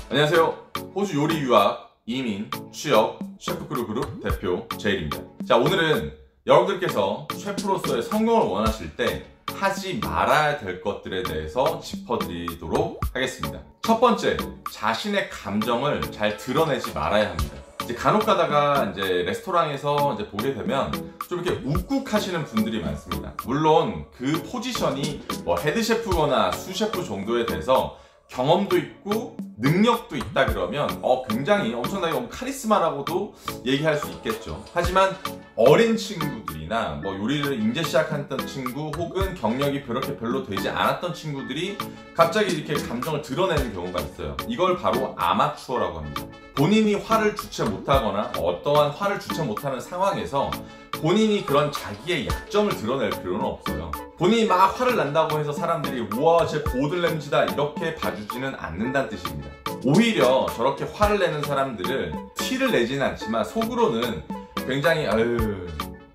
안녕하세요. 호주 요리 유학, 이민, 취업, 셰프크루 그룹 대표 제일입니다. 자, 오늘은 여러분들께서 셰프로서의 성공을 원하실 때 하지 말아야 될 것들에 대해서 짚어드리도록 하겠습니다. 첫 번째, 자신의 감정을 잘 드러내지 말아야 합니다. 이제 간혹 가다가 이제 레스토랑에서 이제 보게 되면 좀 이렇게 욱욱하시는 분들이 많습니다. 물론 그 포지션이 뭐 헤드셰프거나 수셰프 정도에 대해서 경험도 있고 능력도 있다 그러면 굉장히 엄청나게 카리스마라고도 얘기할 수 있겠죠. 하지만 어린 친구들이나 뭐 요리를 이제 시작했던 친구 혹은 경력이 그렇게 별로 되지 않았던 친구들이 갑자기 이렇게 감정을 드러내는 경우가 있어요. 이걸 바로 아마추어라고 합니다. 본인이 화를 주체 못하거나 어떠한 화를 주체 못하는 상황에서 본인이 그런 자기의 약점을 드러낼 필요는 없어요. 본인이 막 화를 난다고 해서 사람들이 우와 쟤 보들램지다 이렇게 봐주지는 않는다는 뜻입니다. 오히려 저렇게 화를 내는 사람들을 티를 내지는 않지만 속으로는 굉장히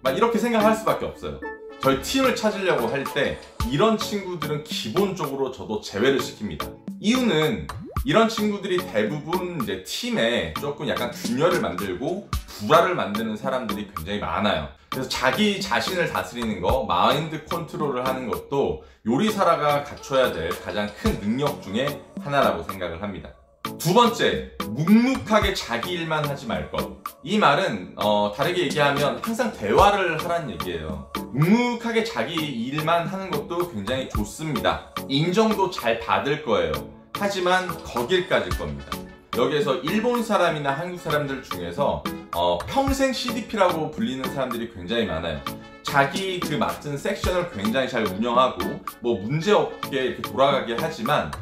막 이렇게 생각할 수밖에 없어요. 저희 팀을 찾으려고 할 때 이런 친구들은 기본적으로 저도 제외를 시킵니다. 이유는 이런 친구들이 대부분 이제 팀에 조금 약간 균열을 만들고 불화를 만드는 사람들이 굉장히 많아요. 그래서 자기 자신을 다스리는 거, 마인드 컨트롤을 하는 것도 요리사가 갖춰야 될 가장 큰 능력 중에 하나라고 생각을 합니다. 두 번째, 묵묵하게 자기 일만 하지 말 것. 이 말은 다르게 얘기하면 항상 대화를 하라는 얘기예요. 묵묵하게 자기 일만 하는 것도 굉장히 좋습니다. 인정도 잘 받을 거예요. 하지만 거길까지일 겁니다. 여기에서 일본 사람이나 한국 사람들 중에서 평생 CDP라고 불리는 사람들이 굉장히 많아요. 자기 그 맡은 섹션을 굉장히 잘 운영하고 뭐 문제없게 이렇게 돌아가게 하지만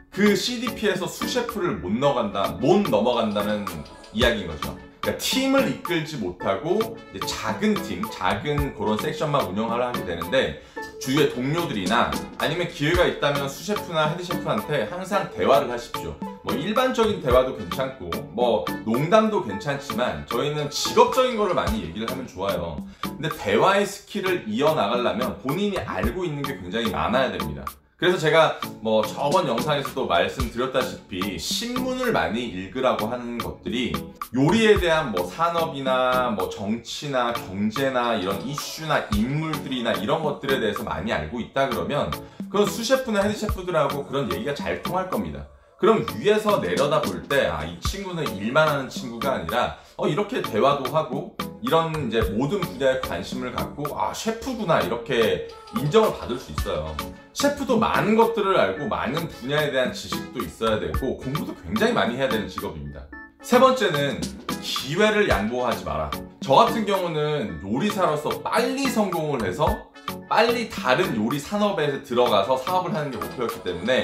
그 CDP에서 수셰프를 못 넘어간다는 이야기인 거죠. 그러니까 팀을 이끌지 못하고 이제 작은 팀, 작은 그런 섹션만 운영을 하게 되는데 주위의 동료들이나 아니면 기회가 있다면 수셰프나 헤드셰프한테 항상 대화를 하십시오. 뭐 일반적인 대화도 괜찮고 뭐 농담도 괜찮지만 저희는 직업적인 거를 많이 얘기를 하면 좋아요. 근데 대화의 스킬을 이어나가려면 본인이 알고 있는 게 굉장히 많아야 됩니다. 그래서 제가 뭐 저번 영상에서도 말씀드렸다시피 신문을 많이 읽으라고 하는 것들이 요리에 대한 뭐 산업이나 뭐 정치나 경제나 이런 이슈나 인물들이나 이런 것들에 대해서 많이 알고 있다 그러면 그런 수셰프나 헤드셰프들하고 그런 얘기가 잘 통할 겁니다. 그럼 위에서 내려다 볼 때 이 친구는 일만 하는 친구가 아니라 이렇게 대화도 하고 이런 이제 모든 분야에 관심을 갖고 셰프구나 이렇게 인정을 받을 수 있어요. 셰프도 많은 것들을 알고 많은 분야에 대한 지식도 있어야 되고 공부도 굉장히 많이 해야 되는 직업입니다. 세 번째는 기회를 양보하지 마라. 저 같은 경우는 요리사로서 빨리 성공을 해서 빨리 다른 요리 산업에 들어가서 사업을 하는 게 목표였기 때문에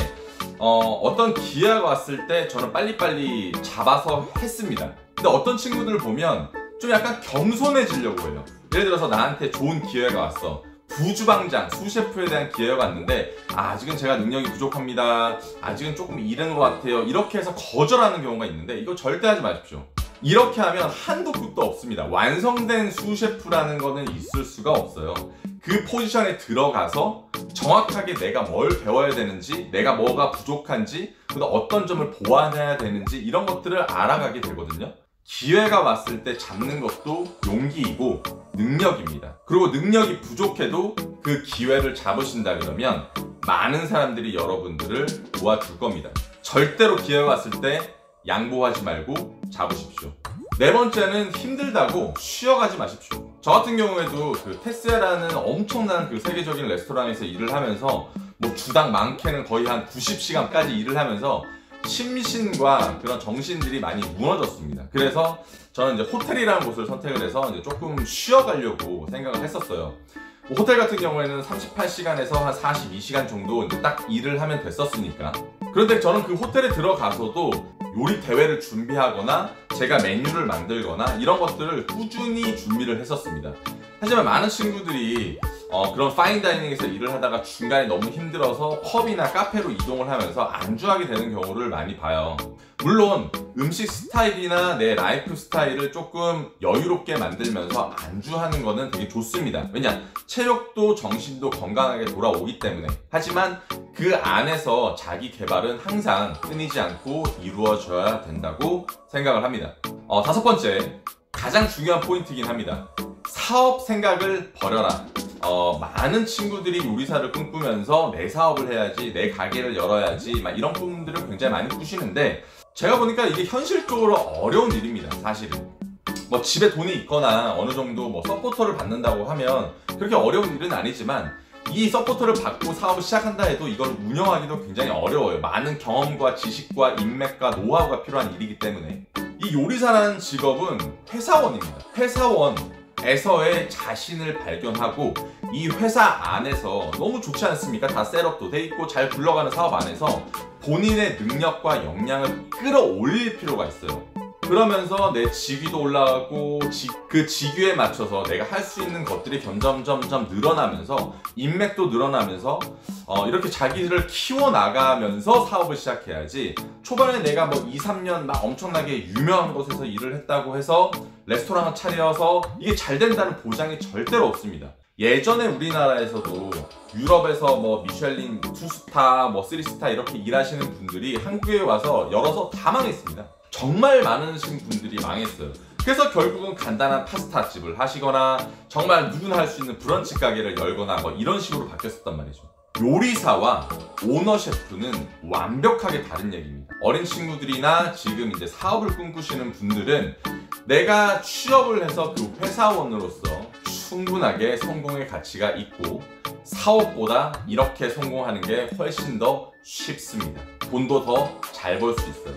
어떤 기회가 왔을 때 저는 빨리빨리 잡아서 했습니다. 근데 어떤 친구들을 보면 좀 약간 겸손해지려고 해요. 예를 들어서 나한테 좋은 기회가 왔어. 부주방장, 수셰프에 대한 기회가 왔는데 아직은 제가 능력이 부족합니다. 아직은 조금 이른 것 같아요. 이렇게 해서 거절하는 경우가 있는데 이거 절대 하지 마십시오. 이렇게 하면 한도 끝도 없습니다. 완성된 수셰프라는 거는 있을 수가 없어요. 그 포지션에 들어가서 정확하게 내가 뭘 배워야 되는지, 내가 뭐가 부족한지, 그다음 어떤 점을 보완해야 되는지 이런 것들을 알아가게 되거든요. 기회가 왔을 때 잡는 것도 용기이고 능력입니다. 그리고 능력이 부족해도 그 기회를 잡으신다 그러면 많은 사람들이 여러분들을 도와줄 겁니다. 절대로 기회가 왔을 때 양보하지 말고 잡으십시오. 네 번째는 힘들다고 쉬어가지 마십시오. 저 같은 경우에도 그 테스라는 엄청난 그 세계적인 레스토랑에서 일을 하면서 뭐 주당 많게는 거의 한 90시간까지 일을 하면서 심신과 그런 정신들이 많이 무너졌습니다. 그래서 저는 이제 호텔이라는 곳을 선택을 해서 이제 조금 쉬어가려고 생각을 했었어요. 뭐 호텔 같은 경우에는 38시간에서 한 42시간 정도 이제 딱 일을 하면 됐었으니까. 그런데 저는 그 호텔에 들어가서도 요리 대회를 준비하거나 제가 메뉴를 만들거나 이런 것들을 꾸준히 준비를 했었습니다. 하지만 많은 친구들이 그런 파인다이닝에서 일을 하다가 중간에 너무 힘들어서 펍이나 카페로 이동을 하면서 안주하게 되는 경우를 많이 봐요. 물론 음식 스타일이나 내 라이프 스타일을 조금 여유롭게 만들면서 안주하는 거는 되게 좋습니다. 왜냐? 체력도 정신도 건강하게 돌아오기 때문에. 하지만 그 안에서 자기 개발은 항상 끊이지 않고 이루어져야 된다고 생각을 합니다. 5번째, 가장 중요한 포인트이긴 합니다. 사업 생각을 버려라. 많은 친구들이 요리사를 꿈꾸면서 내 사업을 해야지, 내 가게를 열어야지, 막 이런 꿈들을 굉장히 많이 꾸시는데, 제가 보니까 이게 현실적으로 어려운 일입니다, 사실은. 뭐 집에 돈이 있거나 어느 정도 뭐 서포터를 받는다고 하면 그렇게 어려운 일은 아니지만, 이 서포터를 받고 사업을 시작한다 해도 이걸 운영하기도 굉장히 어려워요. 많은 경험과 지식과 인맥과 노하우가 필요한 일이기 때문에. 이 요리사라는 직업은 회사원입니다. 회사원에서의 자신을 발견하고 이 회사 안에서 너무 좋지 않습니까? 다 셋업도 돼 있고 잘 굴러가는 사업 안에서 본인의 능력과 역량을 끌어올릴 필요가 있어요. 그러면서 내 직위도 올라가고 그 직위에 맞춰서 내가 할 수 있는 것들이 점점 늘어나면서 인맥도 늘어나면서 이렇게 자기를 키워나가면서 사업을 시작해야지, 초반에 내가 뭐 2, 3년 막 엄청나게 유명한 곳에서 일을 했다고 해서 레스토랑을 차려서 이게 잘 된다는 보장이 절대로 없습니다. 예전에 우리나라에서도 유럽에서 뭐 미슐린 2스타, 뭐 3스타 이렇게 일하시는 분들이 한국에 와서 열어서 다 망했습니다. 정말 많으신 분들이 망했어요. 그래서 결국은 간단한 파스타 집을 하시거나 정말 누구나 할 수 있는 브런치 가게를 열거나 뭐 이런 식으로 바뀌었었단 말이죠. 요리사와 오너 셰프는 완벽하게 다른 얘기입니다. 어린 친구들이나 지금 이제 사업을 꿈꾸시는 분들은 내가 취업을 해서 그 회사원으로서 충분하게 성공의 가치가 있고, 사업보다 이렇게 성공하는 게 훨씬 더 쉽습니다. 돈도 더 잘 벌 수 있어요.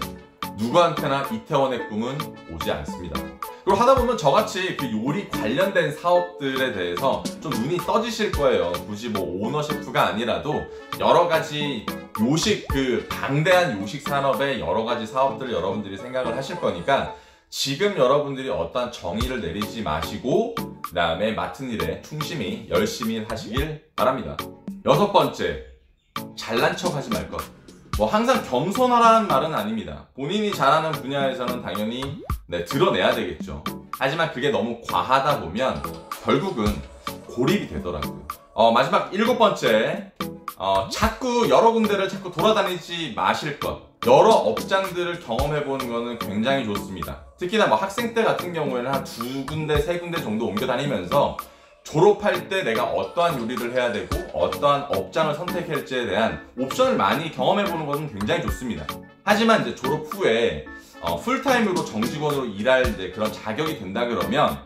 누구한테나 이태원의 꿈은 오지 않습니다. 그리고 하다 보면 저같이 그 요리 관련된 사업들에 대해서 좀 눈이 떠지실 거예요. 굳이 뭐 오너 셰프가 아니라도 여러 가지 요식, 그 방대한 요식 산업의 여러 가지 사업들을 여러분들이 생각을 하실 거니까 지금 여러분들이 어떠한 정의를 내리지 마시고 그 다음에 맡은 일에 충실히 열심히 하시길 바랍니다. 6번째, 잘난 척 하지 말 것. 뭐 항상 겸손하라는 말은 아닙니다. 본인이 잘하는 분야에서는 당연히 드러내야 되겠죠. 하지만 그게 너무 과하다 보면 결국은 고립이 되더라고요. 마지막 7번째, 자꾸 여러 군데를 자꾸 돌아다니지 마실 것. 여러 업장들을 경험해보는 것은 굉장히 좋습니다. 특히나 뭐 학생 때 같은 경우에는 한 2군데, 3군데 정도 옮겨 다니면서 졸업할 때 내가 어떠한 요리를 해야 되고 어떠한 업장을 선택할지에 대한 옵션을 많이 경험해보는 것은 굉장히 좋습니다. 하지만 이제 졸업 후에 풀타임으로 정직원으로 일할 이제 그런 자격이 된다 그러면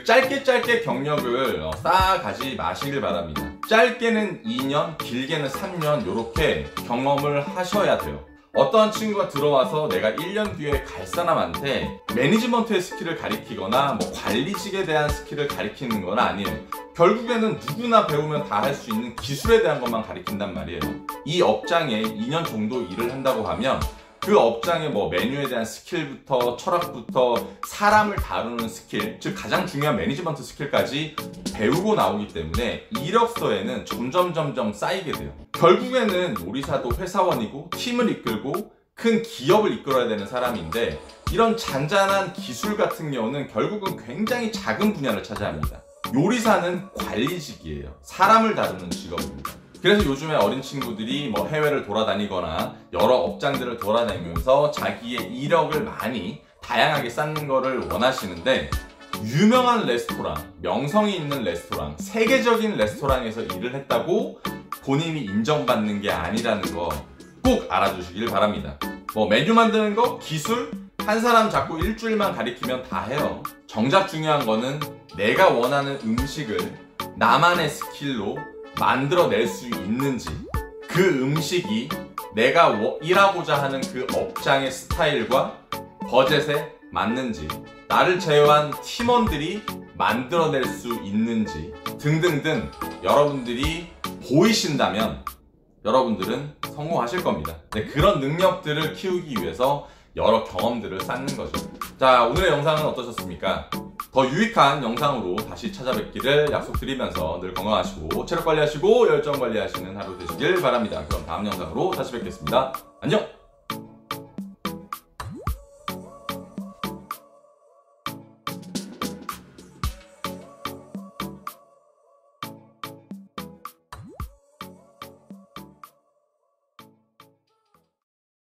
짧게 경력을 쌓아가지 마시길 바랍니다. 짧게는 2년, 길게는 3년 이렇게 경험을 하셔야 돼요. 어떠한 친구가 들어와서 내가 1년 뒤에 갈 사람한테 매니지먼트의 스킬을 가리키거나 뭐 관리직에 대한 스킬을 가리키는 건 아니에요. 결국에는 누구나 배우면 다 할 수 있는 기술에 대한 것만 가리킨단 말이에요. 이 업장에 2년 정도 일을 한다고 하면 그 업장의 뭐 메뉴에 대한 스킬부터 철학부터 사람을 다루는 스킬, 즉 가장 중요한 매니지먼트 스킬까지 배우고 나오기 때문에 이력서에는 점점 쌓이게 돼요. 결국에는 요리사도 회사원이고 팀을 이끌고 큰 기업을 이끌어야 되는 사람인데, 이런 잔잔한 기술 같은 경우는 결국은 굉장히 작은 분야를 차지합니다. 요리사는 관리직이에요. 사람을 다루는 직업입니다. 그래서 요즘에 어린 친구들이 뭐 해외를 돌아다니거나 여러 업장들을 돌아다니면서 자기의 이력을 많이 다양하게 쌓는 거를 원하시는데, 유명한 레스토랑, 명성이 있는 레스토랑, 세계적인 레스토랑에서 일을 했다고 본인이 인정받는 게 아니라는 거 꼭 알아두시길 바랍니다. 뭐 메뉴 만드는 거, 기술, 한 사람 잡고 일주일만 가리키면 다 해요. 정작 중요한 거는 내가 원하는 음식을 나만의 스킬로 만들어낼 수 있는지, 그 음식이 내가 일하고자 하는 그 업장의 스타일과 버젯에 맞는지, 나를 제외한 팀원들이 만들어낼 수 있는지 등등등 여러분들이 보이신다면 여러분들은 성공하실 겁니다. 그런 능력들을 키우기 위해서 여러 경험들을 쌓는 거죠. 자, 오늘의 영상은 어떠셨습니까? 더 유익한 영상으로 다시 찾아뵙기를 약속드리면서 늘 건강하시고 체력 관리하시고 열정 관리하시는 하루 되시길 바랍니다. 그럼 다음 영상으로 다시 뵙겠습니다. 안녕!